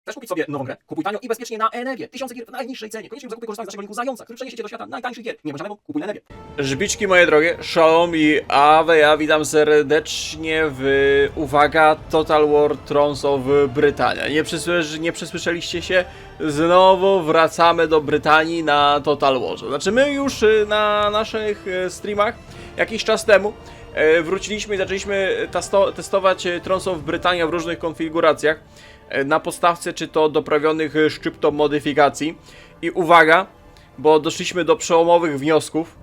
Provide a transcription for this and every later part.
Chcesz kupić sobie nową grę? Kupuj tanio i bezpiecznie na Enewie. Tysiące gier w najniższej cenie. Koniecznie w zakupie korzystaj z naszego linku Zająca, który przeniesie cię do świata najtańszych gier. Nie bądź żadnego, kupuj na Enewie. Żbiczki moje drogie, Shalom i Awe, ja witam serdecznie w, uwaga, Total War Thrones of Britannia. Nie przesłyszeliście się? Znowu wracamy do Brytanii na Total Warze. Znaczy my już na naszych streamach jakiś czas temu wróciliśmy i zaczęliśmy testować Thrones of Britannia w różnych konfiguracjach na podstawce czy to doprawionych szczyptą modyfikacji. I uwaga, bo doszliśmy do przełomowych wniosków.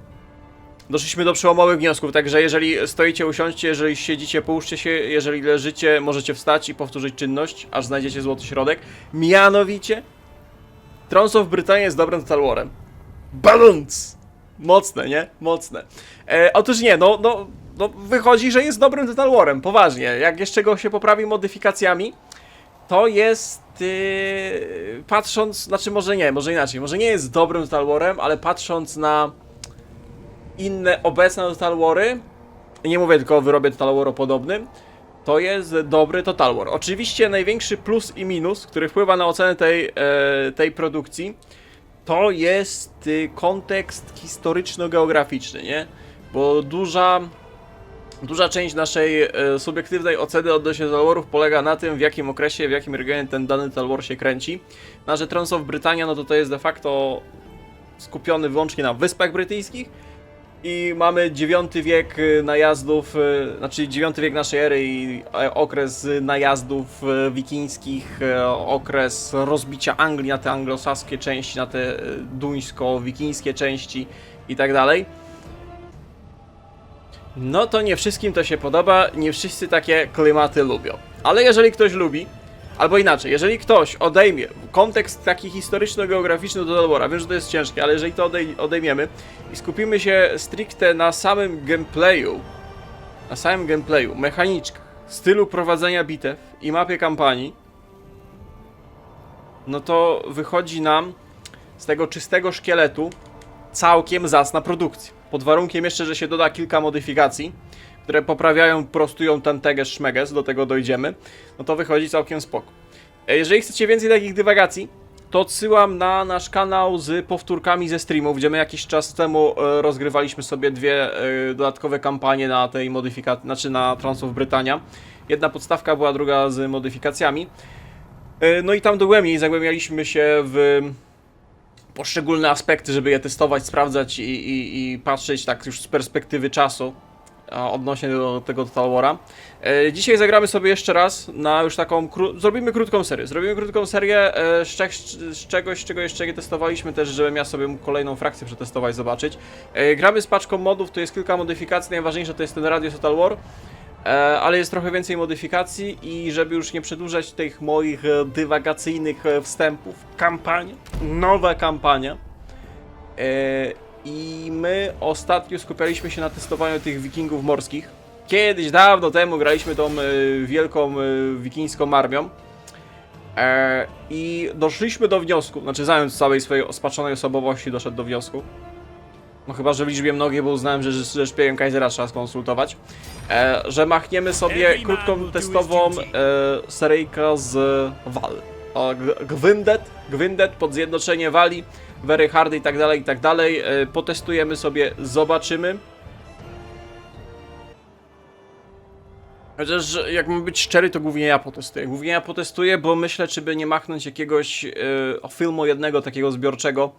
Także jeżeli stoicie, usiądźcie, jeżeli siedzicie, połóżcie się, jeżeli leżycie, możecie wstać i powtórzyć czynność, aż znajdziecie złoty środek. Mianowicie, Thrones of Britannia jest dobrym Total Warem. Balance! Mocne, nie? Mocne. Otóż nie, no wychodzi, że jest dobrym Total Warem, poważnie. Jak jeszcze go się poprawi modyfikacjami, to jest, patrząc, znaczy może inaczej, może nie jest dobrym Total Warem, ale patrząc na inne obecne Total Wary, nie mówię tylko o wyrobie Total Waru podobnym, to jest dobry Total War. Oczywiście największy plus i minus, który wpływa na ocenę tej produkcji, to jest kontekst historyczno-geograficzny, nie? Bo duża część naszej subiektywnej oceny odnośnie Total Warów polega na tym, w jakim okresie, w jakim regionie ten dany Total War się kręci. Na że Thrones of Britannia, no to jest de facto skupiony wyłącznie na Wyspach Brytyjskich i mamy IX wiek najazdów, znaczy IX wiek naszej ery i okres najazdów wikińskich, okres rozbicia Anglii na te anglosaskie części, na te duńsko-wikińskie części i tak dalej. No to nie wszystkim to się podoba, nie wszyscy takie klimaty lubią. Ale jeżeli ktoś lubi, albo inaczej, jeżeli ktoś odejmie kontekst taki historyczno-geograficzny do Total War'a, wiem, że to jest ciężkie, ale jeżeli to odejmiemy i skupimy się stricte na samym gameplayu, mechaniczkach, stylu prowadzenia bitew i mapie kampanii, no to wychodzi nam z tego czystego szkieletu całkiem zacna produkcja. Pod warunkiem jeszcze, że się doda kilka modyfikacji, które poprawiają, prostują ten teges-szmeges, do tego dojdziemy, no to wychodzi całkiem spoko. Jeżeli chcecie więcej takich dywagacji, to odsyłam na nasz kanał z powtórkami ze streamów, gdzie my jakiś czas temu rozgrywaliśmy sobie dwie dodatkowe kampanie na tej modyfikacji, znaczy na Thrones of Britannia. Jedna podstawka była, druga z modyfikacjami. No i tam dogłębniej zagłębialiśmy się w poszczególne aspekty, żeby je testować, sprawdzać i patrzeć tak już z perspektywy czasu odnośnie do tego Total War'a. Dzisiaj zagramy sobie jeszcze raz na już taką, zrobimy krótką serię z czegoś, czego jeszcze nie testowaliśmy też, żebym ja sobie mógł kolejną frakcję przetestować, zobaczyć. Gramy z paczką modów, to jest kilka modyfikacji, najważniejsze to jest ten Radius Total War, ale jest trochę więcej modyfikacji i żeby już nie przedłużać tych moich dywagacyjnych wstępów, nowa kampania. I my ostatnio skupialiśmy się na testowaniu tych wikingów morskich. Kiedyś, dawno temu graliśmy tą wielką wikińską armią. I doszliśmy do wniosku, znaczy zając całej swojej ospaczonej osobowości doszedł do wniosku. No chyba, że w liczbie mnogiej, bo uznałem, że ze szpiegiem Kaisera trzeba skonsultować. Że machniemy sobie krótką testową seryjkę z Wal. Gwyndet pod zjednoczenie Walii, Very Hard i tak dalej. Potestujemy sobie, zobaczymy. Chociaż jak mam być szczery, to głównie ja potestuję. Bo myślę, czy by nie machnąć jakiegoś filmu jednego takiego zbiorczego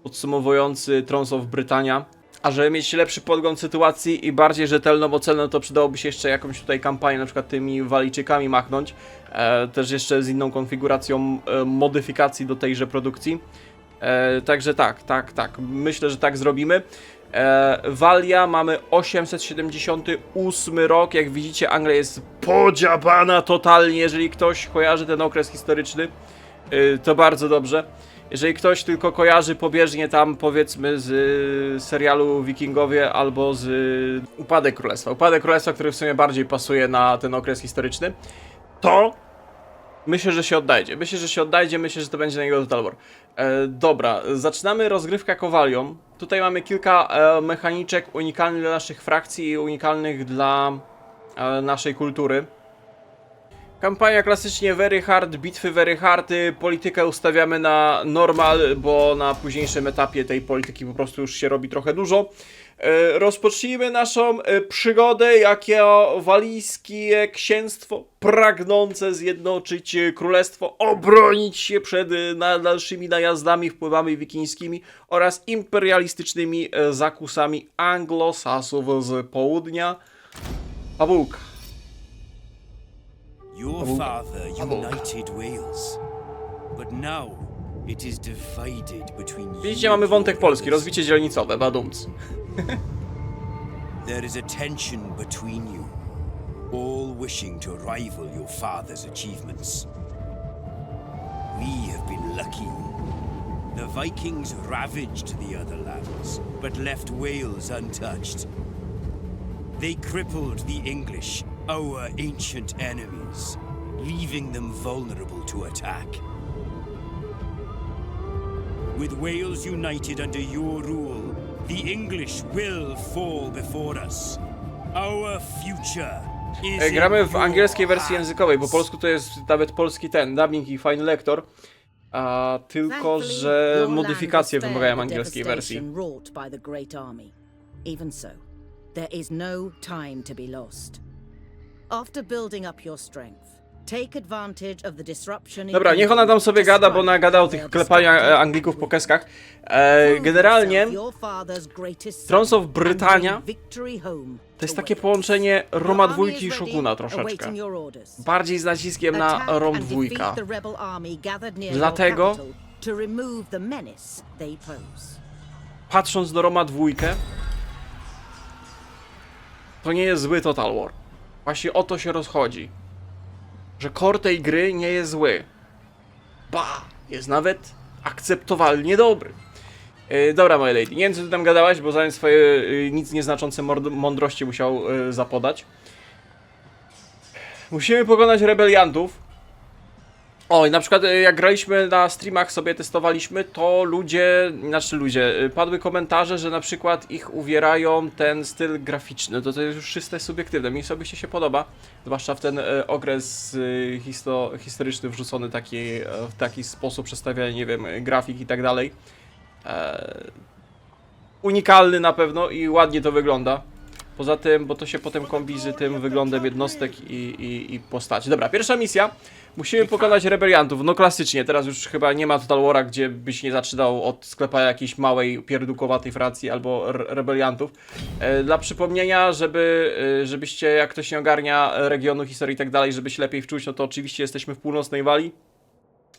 podsumowujący Thrones of Britannia. A żeby mieć lepszy podgląd sytuacji i bardziej rzetelną ocenę, to przydałoby się jeszcze jakąś tutaj kampanię, na przykład tymi Walijczykami machnąć. Też jeszcze z inną konfiguracją modyfikacji do tejże produkcji. Także tak. Myślę, że tak zrobimy. Walia, mamy 878 rok. Jak widzicie, Anglia jest podziabana totalnie. Jeżeli ktoś kojarzy ten okres historyczny, to bardzo dobrze. Jeżeli ktoś tylko kojarzy pobieżnie tam, powiedzmy, z serialu Wikingowie albo z Upadek Królestwa, który w sumie bardziej pasuje na ten okres historyczny, to myślę, że się odnajdzie. Myślę, że to będzie na niego Total War. Dobra, zaczynamy rozgrywkę Kowalią. Tutaj mamy kilka mechaniczek unikalnych dla naszych frakcji i unikalnych dla naszej kultury. Kampania klasycznie very hard, bitwy very hard, politykę ustawiamy na normal, bo na późniejszym etapie tej polityki po prostu już się robi trochę dużo. Rozpocznijmy naszą przygodę jako walijskie księstwo pragnące zjednoczyć królestwo, obronić się przed dalszymi najazdami, wpływami wikińskimi oraz imperialistycznymi zakusami anglosasów z południa. Fabułka. Your father united Wales, but now it is divided between you. Widzicie, mamy and wątek your polski, brothers. rozbicie dzielnicowe, badumc. There is a tension between you, all wishing to rival your father's achievements. We have been lucky. The Vikings ravaged the other lands, but left Wales untouched. They crippled the English, our ancient enemies, leaving them vulnerable to attack. With Wales united under your rule, the English will fall before us. Our future is Gramy in w your angielskiej wersji hands. językowej, po polsku to jest nawet polski dubbing i fajny lektor. A tylko, że modyfikacje wymagają angielskiej wersji. Wrought by the Great Army. Even so, there is no time to be lost. After building up your strength, take advantage of the disruption. Dobra, niech ona tam sobie gada, bo ona gada o tych klepaniach Anglików po keskach. Generalnie Thrones of Britannia to jest takie połączenie Roma dwójki i Shoguna troszeczkę. Bardziej z naciskiem na Rom dwójka. Dlatego, patrząc do Roma dwójkę, to nie jest zły Total War. Właśnie o to się rozchodzi. Że core tej gry nie jest zły. Ba, jest nawet akceptowalnie dobry. Dobra, moja lady, nie wiem co ty tam gadałaś, bo zamiast swoje nic nieznaczące mądrości musiał zapodać. Musimy pokonać rebeliantów. O, i na przykład jak graliśmy na streamach, sobie testowaliśmy, to padły komentarze, że na przykład ich uwierają ten styl graficzny. To jest już czyste subiektywne. Mi osobiście się podoba, zwłaszcza w ten okres historyczny wrzucony w taki sposób przedstawiania, nie wiem, grafik i tak dalej. Unikalny na pewno i ładnie to wygląda. Poza tym, bo to się potem kombi z tym wyglądem jednostek i postaci. Dobra, pierwsza misja. Musimy pokonać rebeliantów. No klasycznie, teraz już chyba nie ma Total War'a, gdzie byś nie zaczynał od sklepania jakiejś małej, pierdukowatej Francji albo rebeliantów. Dla przypomnienia, żebyście, jak ktoś nie ogarnia regionu, historii i tak dalej, żeby się lepiej wczuć, no to oczywiście jesteśmy w północnej Walii,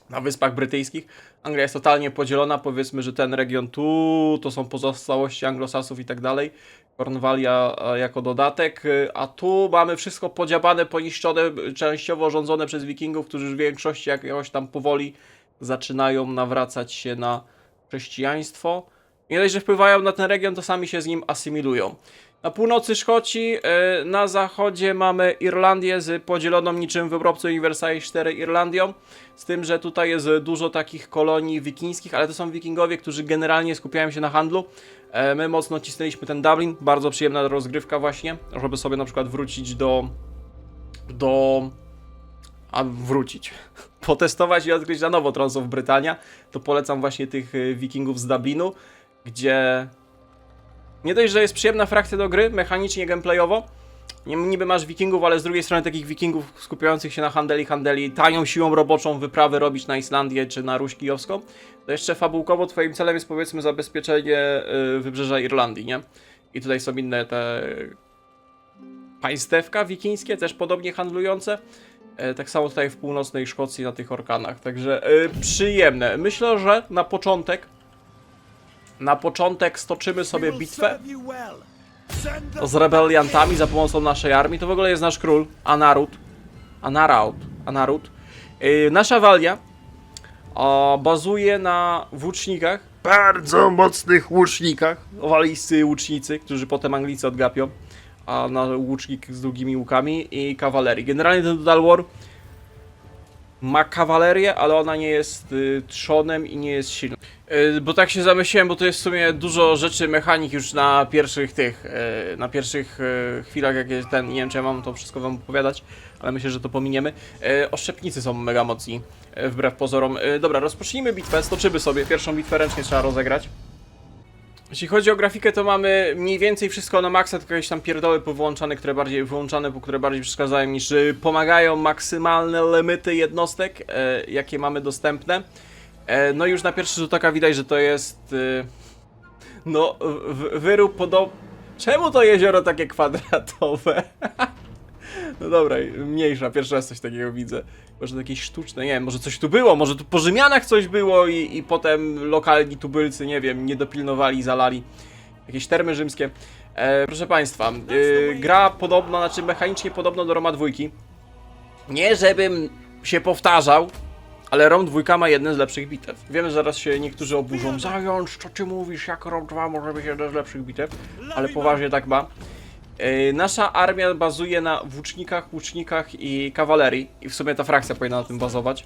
na Wyspach Brytyjskich. Anglia jest totalnie podzielona, powiedzmy, że ten region tu to są pozostałości anglosasów i tak dalej. Kornwalia jako dodatek, a tu mamy wszystko podziabane, poniszczone, częściowo rządzone przez wikingów, którzy w większości jakoś tam powoli zaczynają nawracać się na chrześcijaństwo. Nie dość, że wpływają na ten region, to sami się z nim asymilują. Na północy Szkoci, na zachodzie mamy Irlandię z podzieloną niczym w Obrobcu Uniwersalis 4 Irlandią. Z tym, że tutaj jest dużo takich kolonii wikińskich, ale to są wikingowie, którzy generalnie skupiają się na handlu. My mocno cisnęliśmy ten Dublin, bardzo przyjemna rozgrywka właśnie, żeby sobie na przykład wrócić potestować i odkryć na nowo Thrones of Britannia. To polecam właśnie tych wikingów z Dublinu, gdzie nie dość, że jest przyjemna frakcja do gry, mechanicznie, gameplayowo. Niby masz wikingów, ale z drugiej strony takich wikingów skupiających się na handeli, tanią siłą roboczą wyprawy robić na Islandię czy na Ruś Kijowską. To jeszcze fabułkowo twoim celem jest, powiedzmy, zabezpieczenie wybrzeża Irlandii, nie? I tutaj są inne te państewka wikińskie, też podobnie handlujące. Tak samo tutaj w północnej Szkocji na tych orkanach. Także przyjemne. Myślę, że na początek stoczymy sobie bitwę z rebeliantami za pomocą naszej armii. To w ogóle jest nasz król, Anarut. Nasza Walia bazuje na włócznikach, bardzo mocnych łucznikach, walijscy łucznicy, którzy potem Anglicy odgapią, a na łucznik z długimi łukami i kawalerii. Generalnie ten Total War ma kawalerię, ale ona nie jest trzonem i nie jest silna. Bo tak się zamyśliłem, bo to jest w sumie dużo rzeczy mechanik już na pierwszych na pierwszych chwilach, jak jest ten, nie wiem czy ja mam to wszystko wam opowiadać, ale myślę, że to pominiemy. Oszczepnicy są mega mocni, wbrew pozorom. Dobra, rozpocznijmy bitwę, stoczymy sobie, pierwszą bitwę ręcznie trzeba rozegrać. Jeśli chodzi o grafikę, to mamy mniej więcej wszystko na maksa, tylko jakieś tam pierdoły powyłączane, które bardziej przeszkadzają niż pomagają maksymalne limity jednostek, jakie mamy dostępne. No już na pierwszy rzut oka widać, że to jest no wyrób podobny. Czemu to jezioro takie kwadratowe? No dobra, mniejsza, pierwszy raz coś takiego widzę. Może to jakieś sztuczne, nie wiem, może coś tu było, może tu po Rzymianach coś było i potem lokalni tubylcy, nie wiem, nie dopilnowali, zalali. Jakieś termy rzymskie. Proszę Państwa, gra podobno, znaczy mechanicznie podobno do Roma 2. Nie żebym się powtarzał, ale Rom 2 ma jedne z lepszych bitew. Wiem, że zaraz się niektórzy oburzą. Zając, co ty mówisz, jak Rom 2 może być jedna z lepszych bitew? Ale poważnie tak ma. Nasza armia bazuje na włócznikach, łucznikach i kawalerii. I w sumie ta frakcja powinna na tym bazować.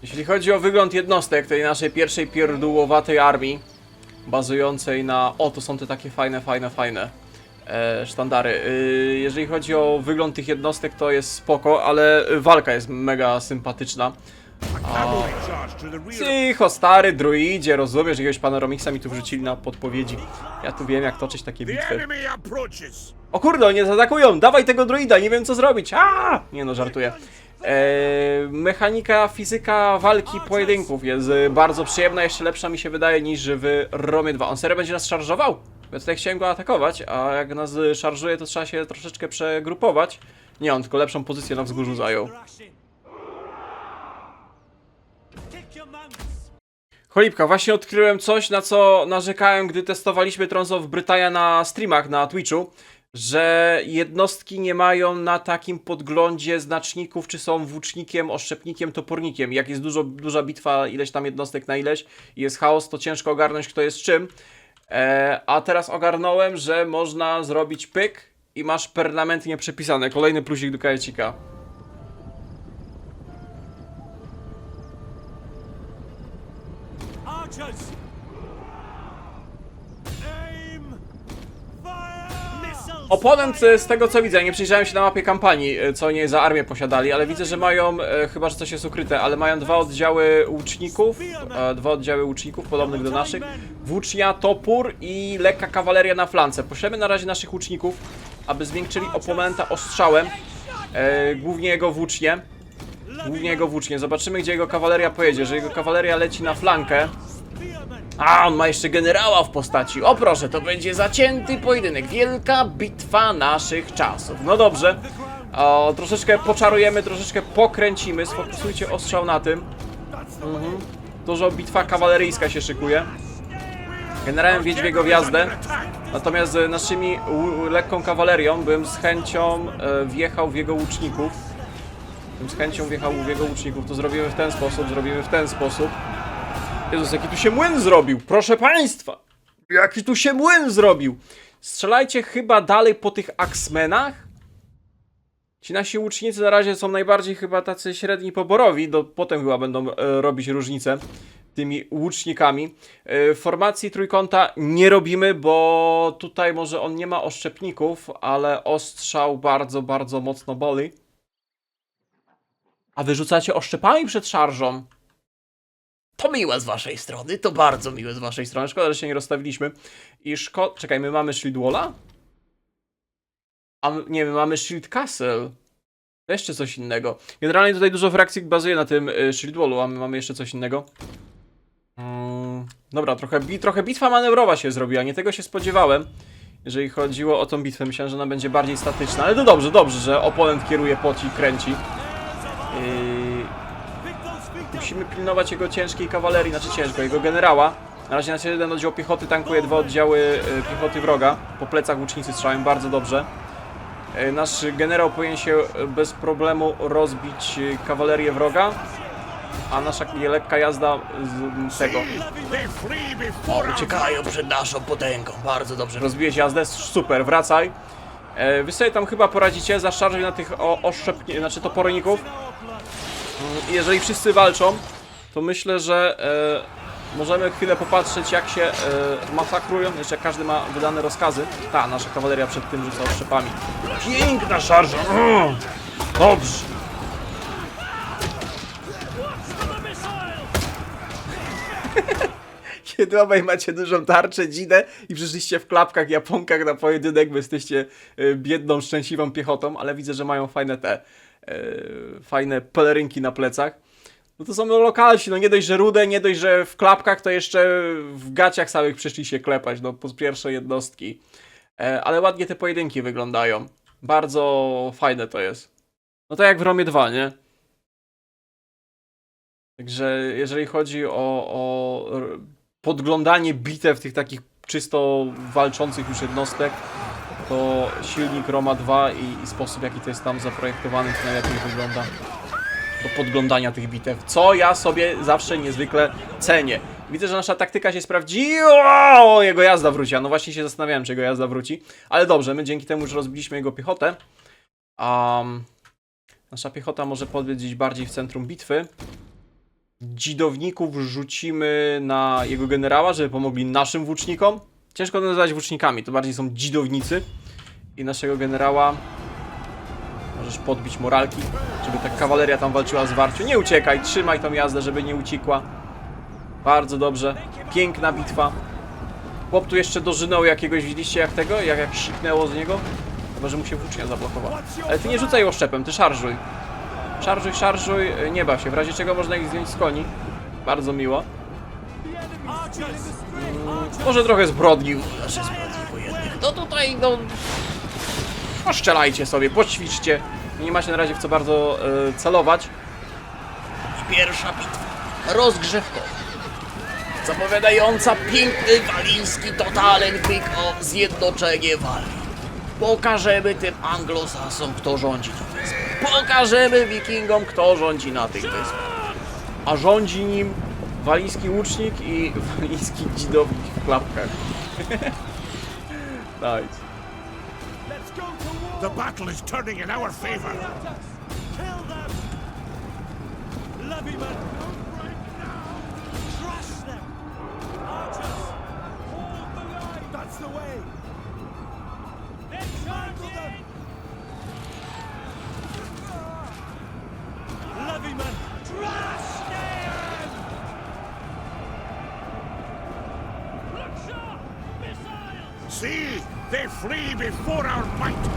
Jeśli chodzi o wygląd jednostek tej naszej pierwszej pierdółowatej armii, bazującej na... O, to są te takie fajne sztandary. Jeżeli chodzi o wygląd tych jednostek, to jest spoko, ale walka jest mega sympatyczna. Cicho, stary druidzie, rozumiesz, jakiegoś pana Romixa mi tu wrzucili na podpowiedzi. Ja tu wiem, jak toczyć takie bitwy. O kurde, oni zaatakują! Dawaj tego druida, nie wiem co zrobić! Nie no, żartuję. Mechanika, fizyka walki, pojedynków jest bardzo przyjemna, jeszcze lepsza mi się wydaje niż w Romie 2. On serio będzie nas szarżował? Ja tutaj chciałem go atakować, a jak nas szarżuje, to trzeba się troszeczkę przegrupować. Nie, on tylko lepszą pozycję na wzgórzu zajął. Cholipka, właśnie odkryłem coś, na co narzekałem, gdy testowaliśmy Thrones of Brytania na streamach na Twitchu, że jednostki nie mają na takim podglądzie znaczników, czy są włócznikiem, oszczepnikiem, topornikiem. Jak jest duża bitwa, ileś tam jednostek na ileś i jest chaos, to ciężko ogarnąć, kto jest czym. A teraz ogarnąłem, że można zrobić pyk i masz permanentnie przepisane. Kolejny plusik do kajecika. Oponent, z tego co widzę, nie przyjrzałem się na mapie kampanii, co nie za armię posiadali, ale widzę, że mają, chyba że coś jest ukryte, ale mają dwa oddziały łuczników, podobnych do naszych. Włócznia, topór i lekka kawaleria na flance. Poślemy na razie naszych łuczników, aby zwiększyli oponenta ostrzałem, głównie jego włócznie. Zobaczymy, gdzie jego kawaleria pojedzie. Jeżeli jego kawaleria leci na flankę... on ma jeszcze generała w postaci. O proszę, to będzie zacięty pojedynek. Wielka bitwa naszych czasów. No dobrze. Troszeczkę poczarujemy, troszeczkę pokręcimy. Sfokusujcie ostrzał na tym. Dużo bitwa kawaleryjska się szykuje. Generałem wiedź w jego wjazdę. Natomiast z naszymi lekką kawalerią bym z chęcią wjechał w jego łuczników. To zrobimy w ten sposób, Jezus, jaki tu się młyn zrobił, proszę państwa! Jaki tu się młyn zrobił! Strzelajcie chyba dalej po tych Axmenach. Ci nasi łucznicy na razie są najbardziej chyba tacy średni poborowi, potem chyba będą robić różnicę tymi łucznikami. Formacji trójkąta nie robimy, bo tutaj może on nie ma oszczepników, ale ostrzał bardzo, bardzo mocno boli. A wyrzucacie oszczepami przed szarżą. To miłe z waszej strony, to bardzo miłe z waszej strony. Szkoda, że się nie rozstawiliśmy. I czekaj, my mamy Shield Walla? Nie, my mamy Shield Castle. To jeszcze coś innego. Generalnie tutaj dużo frakcji bazuje na tym Shield Wallu, a my mamy jeszcze coś innego. Dobra, trochę bitwa manewrowa się zrobiła, nie tego się spodziewałem. Jeżeli chodziło o tą bitwę, myślałem, że ona będzie bardziej statyczna. Ale to dobrze, że oponent kieruje poci i kręci. Musimy pilnować jego ciężkiej kawalerii, jego generała. Na razie nasz jeden oddział piechoty tankuje dwa oddziały piechoty wroga. Po plecach łucznicy strzelają bardzo dobrze. Nasz generał powinien się bez problemu rozbić kawalerię wroga. A nasza lekka jazda z tego... uciekają przed naszą potęgą, bardzo dobrze. Rozbiłeś jazdę, super, wracaj. Wy sobie tam chyba poradzicie, zaszarżuj na tych znaczy toporników. Jeżeli wszyscy walczą, to myślę, że możemy chwilę popatrzeć, jak się masakrują. Jeszcze każdy ma wydane rozkazy. Ta, nasza kawaleria przed tym rzuca oszczepami. Piękna szarża! Dobrze! Kiedy obaj macie dużą tarczę, dzidę i przyszliście w klapkach, japonkach na pojedynek, bo jesteście biedną, szczęśliwą piechotą, ale widzę, że mają fajne fajne pelerynki na plecach. No to są lokalsi, no nie dość, że rude, nie dość, że w klapkach, to jeszcze w gaciach samych przyszli się klepać, no po pierwsze jednostki. Ale ładnie te pojedynki wyglądają. Bardzo fajne to jest. No to jak w Romie 2, nie? Także jeżeli chodzi o podglądanie bitew tych takich czysto walczących już jednostek, to silnik Roma 2 i sposób, jaki to jest tam zaprojektowany, to najlepiej wygląda do podglądania tych bitew, co ja sobie zawsze niezwykle cenię. Widzę, że nasza taktyka się sprawdziła. O, jego jazda wróci. No właśnie się zastanawiałem, czy jego jazda wróci. Ale dobrze, my dzięki temu już rozbiliśmy jego piechotę. Nasza piechota może podbiec gdzieś bardziej w centrum bitwy. Dzidowników rzucimy na jego generała, żeby pomogli naszym włócznikom. Ciężko to nazywać włócznikami, to bardziej są dzidownicy. I naszego generała możesz podbić moralki, żeby ta kawaleria tam walczyła z warcią. Nie uciekaj, trzymaj tą jazdę, żeby nie uciekła. Bardzo dobrze. Piękna bitwa. Chłop tu jeszcze dożynął jakiegoś, widzieliście jak tego? Jak siknęło z niego? Chyba, że mu się włócznia zablokowała. Ale ty nie rzucaj oszczepem, ty szarżuj. Szarżuj, nie baw się, w razie czego można ich zdjąć z koni. Bardzo miło. Może trochę zbrodni. No tutaj, no... Poszczelajcie sobie, poćwiczcie. Nie macie na razie w co bardzo celować. I pierwsza bitwa. Rozgrzewkowa. Zapowiadająca piękny walijski totalenquick o zjednoczenie Walii. Pokażemy tym anglosasom, kto rządzi na wyspach. Pokażemy wikingom, kto rządzi na tych wyspach. A rządzi nim walijski łucznik i walijski dzidownik w klapkach. Nice. The battle is turning in our favor. Kill them! Levyman, right now! Crush them! Archers, hold the line! That's the way. They're charging! Levyman, crush them! Look sharp! Missiles! See, they flee before our might.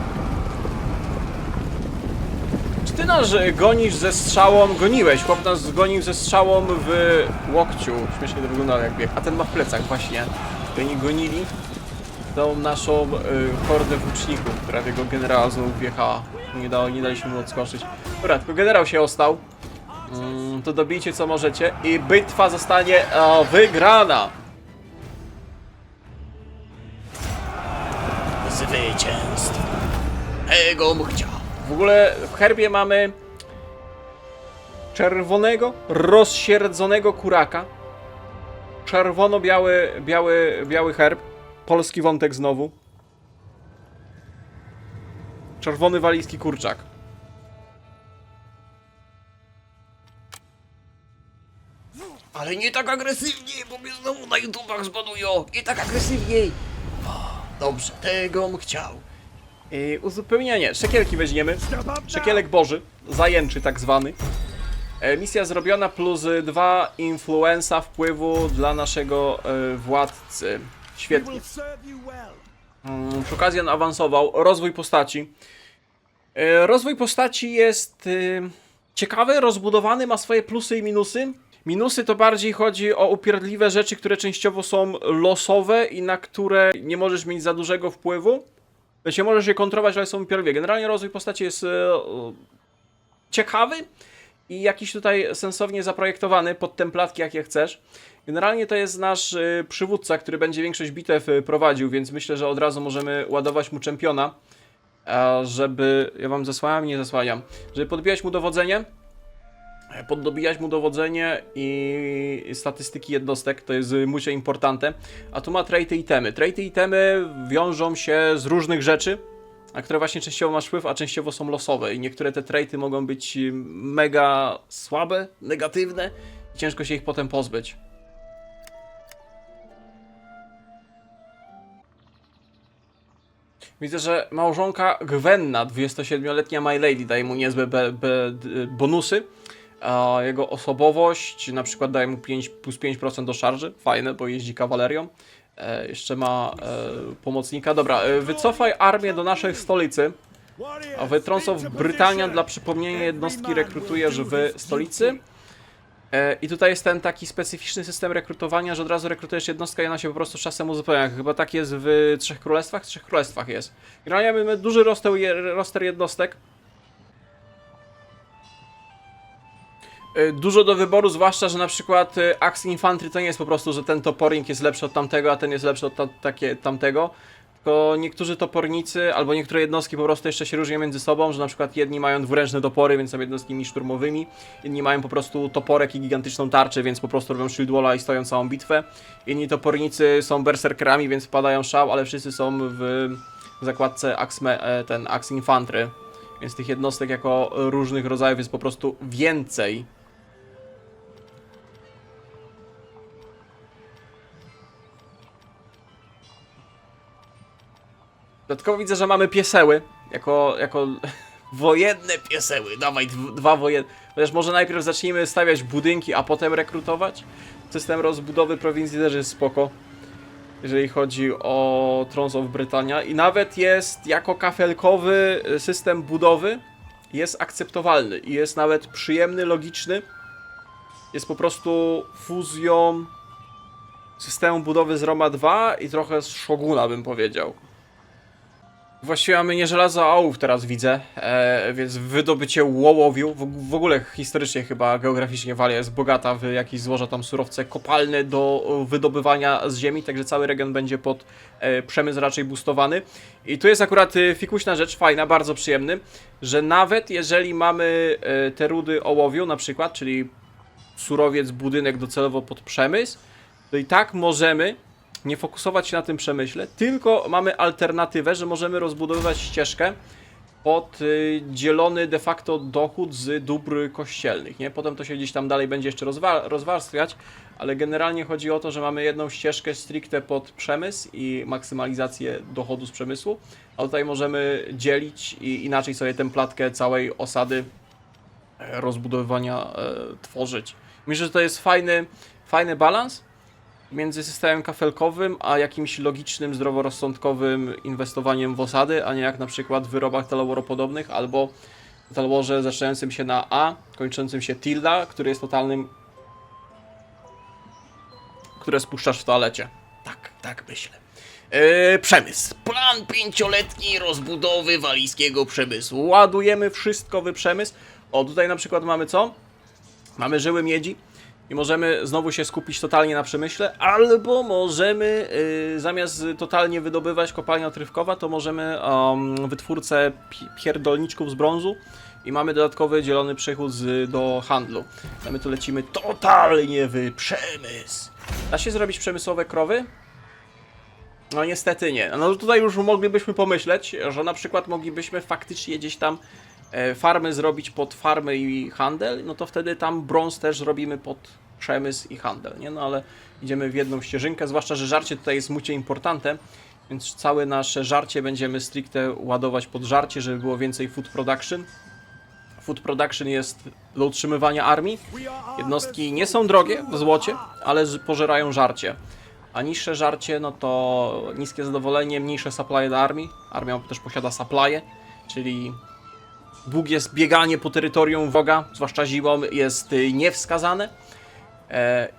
Czy ty nas gonisz ze strzałą? Goniłeś, chłop nas zgonił ze strzałą w łokciu. Śmiesznie to wyglądało jak bieg. A ten ma w plecach właśnie. Oni gonili tą naszą hordę włóczników, która tego generała znowu wjechała. Nie daliśmy mu odskoczyć. Dobra, tylko generał się ostał. To dobijcie co możecie i bitwa zostanie wygrana. Zwycięstwo. Tego mu chciał. W ogóle w herbie mamy czerwonego, rozsierdzonego kuraka. Czerwono-biały herb. Polski wątek znowu. Czerwony walijski kurczak. Ale nie tak agresywnie, bo mnie znowu na YouTubach zbanują. Nie tak agresywniej. Dobrze, tego bym chciał. Uzupełnienie. Szekielki weźmiemy. Szekielek Boży. Zajęczy tak zwany. Misja zrobiona plus 2 influenza wpływu dla naszego władcy. Świetnie. Przy okazji on awansował. Rozwój postaci. Rozwój postaci jest ciekawy, rozbudowany, ma swoje plusy i minusy. Minusy to bardziej chodzi o upierdliwe rzeczy, które częściowo są losowe i na które nie możesz mieć za dużego wpływu. Znaczy możesz je kontrolować, ale są upierdliwe. Generalnie rozwój postaci jest ciekawy i jakiś tutaj sensownie zaprojektowany pod templatki, jakie chcesz. Generalnie to jest nasz przywódca, który będzie większość bitew prowadził, więc myślę, że od razu możemy ładować mu czempiona, żeby... Ja wam zasłaniam? Nie zasłaniam. Żeby podbijać mu dowodzenie. Podobijać mu dowodzenie i statystyki jednostek, to jest mucie importante. A tu ma traity i itemy. Traity i itemy wiążą się z różnych rzeczy. na które właśnie częściowo masz wpływ, a częściowo są losowe i niektóre te traity mogą być mega słabe, negatywne i ciężko się ich potem pozbyć. Widzę, że małżonka Gwenna, 27-letnia My Lady, daje mu niezłe bonusy. A jego osobowość na przykład daje mu plus 5% do szarży. Fajne, bo jeździ kawalerią. Jeszcze ma pomocnika. Dobra, wycofaj armię do naszej stolicy. A w Thrones of Britannia dla przypomnienia jednostki rekrutujesz w stolicy. I tutaj jest ten taki specyficzny system rekrutowania, że od razu rekrutujesz jednostkę i ona się po prostu z czasem uzupełnia. Chyba tak jest w Trzech Królestwach? W Trzech Królestwach jest. Generalnie mamy duży roster jednostek. Dużo do wyboru, zwłaszcza, że na przykład Axe Infantry to nie jest po prostu, że ten topornik jest lepszy od tamtego, a ten jest lepszy od tamtego. Tylko niektórzy topornicy, albo niektóre jednostki po prostu jeszcze się różnią między sobą, że na przykład jedni mają dwuręczne topory, więc są jednostkami szturmowymi, inni mają po prostu toporek i gigantyczną tarczę, więc po prostu robią shield walla i stoją całą bitwę. Inni topornicy są berserkerami, więc wpadają szał, ale wszyscy są w zakładce Axe Infantry. Więc tych jednostek jako różnych rodzajów jest po prostu więcej. Dodatkowo widzę, że mamy pieseły, jako wojenne pieseły, dawaj dwa wojenne, chociaż może najpierw zacznijmy stawiać budynki, a potem rekrutować. System rozbudowy prowincji też jest spoko, jeżeli chodzi o Thrones of Britannia i nawet jest jako kafelkowy system budowy, jest akceptowalny i jest nawet przyjemny, logiczny, jest po prostu fuzją systemu budowy z Roma 2 i trochę z Shoguna, bym powiedział. Właściwie mamy nie żelazo, a ołów teraz widzę, więc wydobycie łołowiu, w ogóle historycznie chyba, geograficznie Walia jest bogata w jakieś złoża tam surowce kopalne do wydobywania z ziemi, także cały region będzie pod przemysł raczej boostowany. I tu jest akurat fikuśna rzecz, fajna, bardzo przyjemny, że nawet jeżeli mamy te rudy ołowiu na przykład, czyli surowiec, budynek docelowo pod przemysł, to i tak możemy nie fokusować się na tym przemyśle, tylko mamy alternatywę, że możemy rozbudowywać ścieżkę pod dzielony de facto dochód z dóbr kościelnych, nie? Potem to się gdzieś tam dalej będzie jeszcze rozwarstwiać, ale generalnie chodzi o to, że mamy jedną ścieżkę stricte pod przemysł i maksymalizację dochodu z przemysłu, a tutaj możemy dzielić i inaczej sobie templatkę całej osady rozbudowywania tworzyć. Myślę, że to jest fajny balans między systemem kafelkowym, a jakimś logicznym, zdroworozsądkowym inwestowaniem w osady, a nie jak na przykład w wyrobach talworopodobnych, albo w talworze zaczynającym się na A, kończącym się tilda, który jest totalnym... które spuszczasz w toalecie. Tak myślę. Przemysł. Plan 5-letni rozbudowy walijskiego przemysłu. Ładujemy wszystko w przemysł. O, tutaj na przykład mamy co? Mamy żyły miedzi. I możemy znowu się skupić totalnie na przemyśle, albo możemy zamiast totalnie wydobywać kopalnia odkrywkowa, to możemy wytwórcę pierdolniczków z brązu i mamy dodatkowy dzielony przychód do handlu. A my tu lecimy totalnie w przemysł. Da się zrobić przemysłowe krowy? No niestety nie. No tutaj już moglibyśmy pomyśleć, że na przykład moglibyśmy faktycznie gdzieś tam farmy zrobić pod farmy i handel, no to wtedy tam brąz też robimy pod przemysł i handel, nie? No ale idziemy w jedną ścieżynkę, zwłaszcza, że żarcie tutaj jest mucie importante, więc całe nasze żarcie będziemy stricte ładować pod żarcie, żeby było więcej food production. Food production jest do utrzymywania armii. Jednostki nie są drogie w złocie, ale pożerają żarcie. A niższe żarcie, no to niskie zadowolenie, mniejsze supply dla armii. Armia też posiada supply, czyli długie bieganie po terytorium wroga, zwłaszcza zimą, jest niewskazane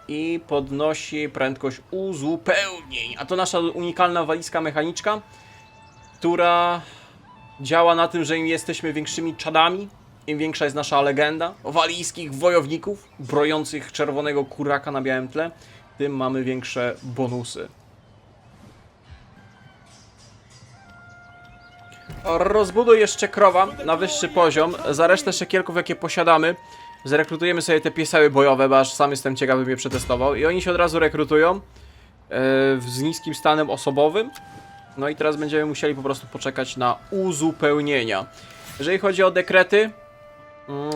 i podnosi prędkość uzupełnień. A to nasza unikalna walijska mechaniczka, która działa na tym, że im jesteśmy większymi czadami, im większa jest nasza legenda walijskich wojowników brojących czerwonego kuraka na białym tle, tym mamy większe bonusy. Rozbuduj jeszcze krowa na wyższy poziom. Za resztę szekielków, jakie posiadamy, zrekrutujemy sobie te pieseły bojowe, bo aż sam jestem ciekawy, bym je przetestował. I oni się od razu rekrutują z niskim stanem osobowym. No i teraz będziemy musieli po prostu poczekać na uzupełnienia. Jeżeli chodzi o dekrety,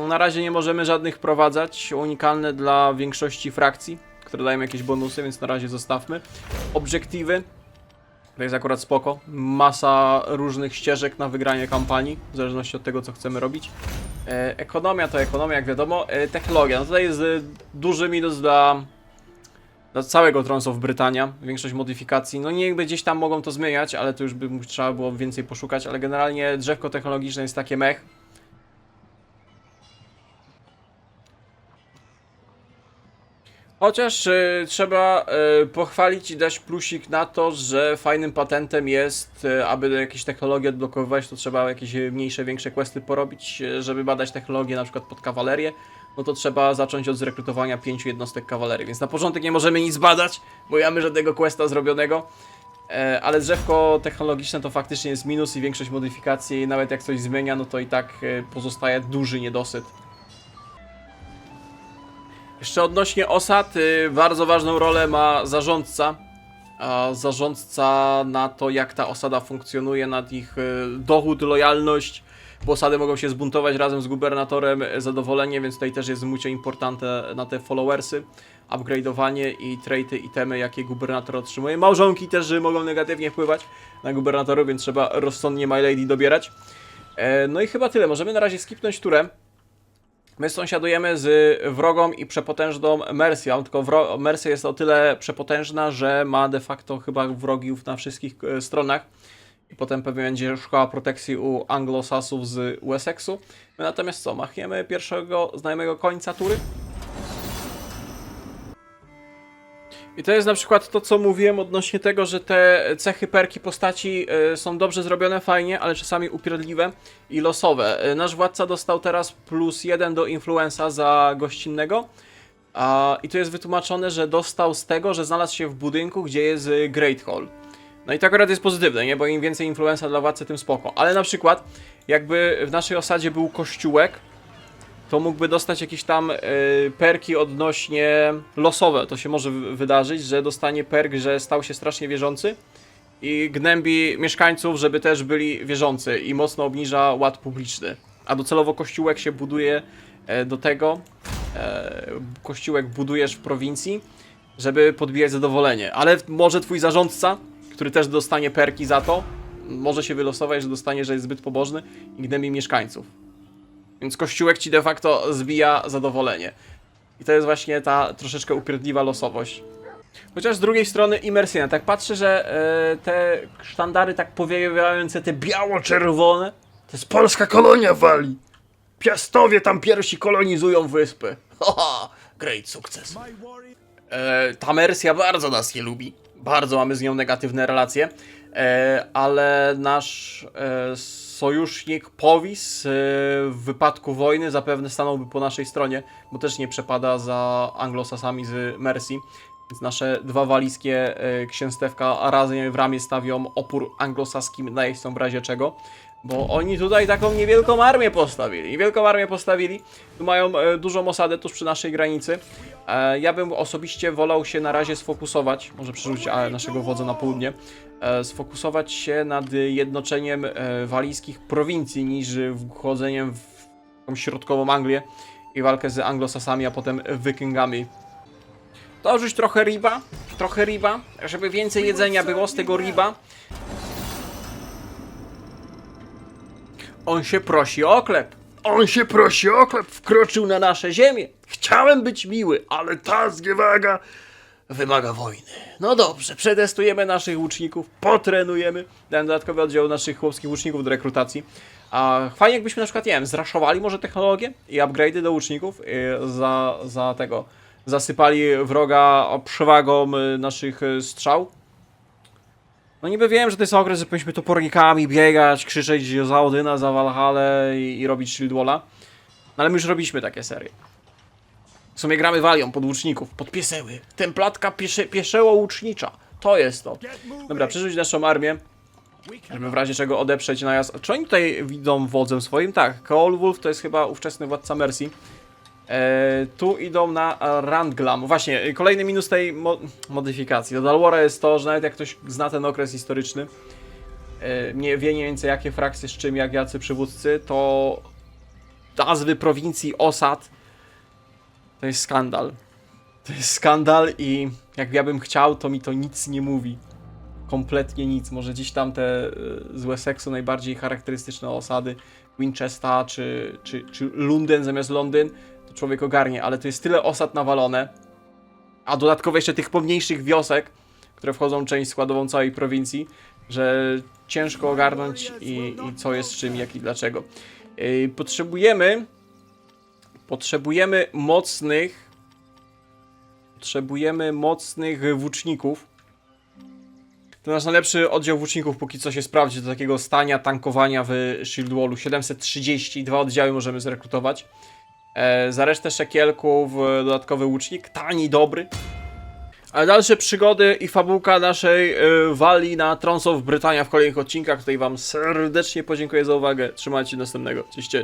na razie nie możemy żadnych wprowadzać, unikalne dla większości frakcji, które dają jakieś bonusy, więc na razie zostawmy. Obiektywy, to jest akurat spoko, masa różnych ścieżek na wygranie kampanii, w zależności od tego, co chcemy robić. Ekonomia to ekonomia, jak wiadomo. Technologia, no tutaj jest duży minus dla całego Thrones of Britannia, większość modyfikacji, no niby gdzieś tam mogą to zmieniać, ale to już by trzeba było więcej poszukać, ale generalnie drzewko technologiczne jest takie mech. Chociaż trzeba pochwalić i dać plusik na to, że fajnym patentem jest, aby jakieś technologie odblokowywać, to trzeba jakieś mniejsze, większe questy porobić, żeby badać technologię na przykład pod kawalerię, no to trzeba zacząć od zrekrutowania 5 jednostek kawalerii, więc na początek nie możemy nic badać, bo nie mamy żadnego questa zrobionego, ale drzewko technologiczne to faktycznie jest minus i większość modyfikacji, nawet jak coś zmienia, no to i tak pozostaje duży niedosyt. Jeszcze odnośnie osad, bardzo ważną rolę ma zarządca. Zarządca na to, jak ta osada funkcjonuje, nad ich dochód, lojalność, bo osady mogą się zbuntować razem z gubernatorem, zadowolenie, więc tutaj też jest mucho importante na te followersy, upgrade'owanie i traity, itemy, jakie gubernator otrzymuje. Małżonki też mogą negatywnie wpływać na gubernatorów, więc trzeba rozsądnie My Lady dobierać. No i chyba tyle, możemy na razie skipnąć turę. My sąsiadujemy z wrogą i przepotężną Mercją, tylko Mercia jest o tyle przepotężna, że ma de facto chyba wrogów na wszystkich stronach i potem pewnie będzie szukała protekcji u Anglosasów z Wessexu. My natomiast co, machniemy pierwszego znajomego końca tury? I to jest na przykład to, co mówiłem odnośnie tego, że te cechy, perki postaci są dobrze zrobione, fajnie, ale czasami upierdliwe i losowe. Nasz władca dostał teraz +1 do influenza za gościnnego. I to jest wytłumaczone, że dostał z tego, że znalazł się w budynku, gdzie jest Great Hall. No i to akurat jest pozytywne, nie? Bo im więcej influenza dla władcy, tym spoko. Ale na przykład, jakby w naszej osadzie był kościółek, to mógłby dostać jakieś tam perki odnośnie losowe. To się może wydarzyć, że dostanie perk, że stał się strasznie wierzący i gnębi mieszkańców, żeby też byli wierzący i mocno obniża ład publiczny. A docelowo kościółek się buduje do tego, kościółek budujesz w prowincji, żeby podbijać zadowolenie. Ale może twój zarządca, który też dostanie perki za to, może się wylosować, że dostanie, że jest zbyt pobożny i gnębi mieszkańców. Więc kościółek ci de facto zbija zadowolenie. I to jest właśnie ta troszeczkę upierdliwa losowość. Chociaż z drugiej strony imersyjna. Tak patrzę, że te sztandary tak powiewające, te biało-czerwone, to jest polska kolonia Walii. Piastowie tam pierwsi kolonizują wyspy. Haha, great sukces. Ta Mercia bardzo nas nie lubi. Bardzo mamy z nią negatywne relacje. Ale nasz sojusznik Powis w wypadku wojny zapewne stanąłby po naszej stronie, bo też nie przepada za Anglosasami z Mercji. Więc nasze dwa walijskie księstewka razem w ramię stawią opór anglosaskim najeźdźcom w razie czego. Bo oni tutaj taką niewielką armię postawili. Tu mają dużą osadę tuż przy naszej granicy. Ja bym osobiście wolał się na razie sfokusować, może przerzucić naszego wodza na południe, sfokusować się nad jednoczeniem walijskich prowincji niż wchodzeniem w tą środkową Anglię i walkę z Anglosasami, a potem Wikingami. Dorzuć trochę riba, żeby więcej jedzenia było z tego riba. On się prosi o oklep, wkroczył na nasze ziemię. Chciałem być miły, ale ta zniewaga wymaga wojny. No dobrze, przetestujemy naszych łuczników, potrenujemy. Dałem dodatkowy oddział naszych chłopskich łuczników do rekrutacji. A fajnie jakbyśmy na przykład, nie wiem, zraszowali może technologię i upgrade'y do łuczników zasypali wroga przewagą naszych strzał. No niby wiem, że to jest okres, że powinniśmy topornikami biegać, krzyczeć za Odyna, za Valhallę i robić Shield Walla. No ale my już robiliśmy takie serie. W sumie gramy Walią pod łuczników, pod pieseły. Templatka pieszeło-łucznicza. To jest to. Dobra, przerzuć naszą armię, żeby w razie czego odeprzeć najazd. Czy oni tutaj widzą wodzem swoim? Tak, Ceolwulf to jest chyba ówczesny władca Mercji. Tu idą na Randglam. Właśnie, kolejny minus tej modyfikacji do Dalwora jest to, że nawet jak ktoś zna ten okres historyczny wie mniej więcej jakie frakcje z czym, jak jacy przywódcy, to nazwy prowincji, osad to jest skandal. To jest skandal i jak ja bym chciał, to mi to nic nie mówi. Kompletnie nic. Może gdzieś tam te z Wessexu najbardziej charakterystyczne osady Winchester czy Londyn zamiast Londyn, to człowiek ogarnie, ale to jest tyle osad nawalone, a dodatkowo jeszcze tych pomniejszych wiosek, które wchodzą w część składową całej prowincji, że ciężko ogarnąć i co jest z czym, jak i dlaczego. Potrzebujemy mocnych włóczników. To nasz najlepszy oddział włóczników póki co się sprawdzi do takiego stania tankowania w Shield Wallu. 730, 2 oddziały możemy zrekrutować. Za resztę szekielków dodatkowy łucznik, tani, dobry. Ale dalsze przygody i fabułka naszej walii na Thrones of Britannia w kolejnych odcinkach. Tutaj wam serdecznie podziękuję za uwagę. Trzymajcie się do następnego. Cześć, cześć.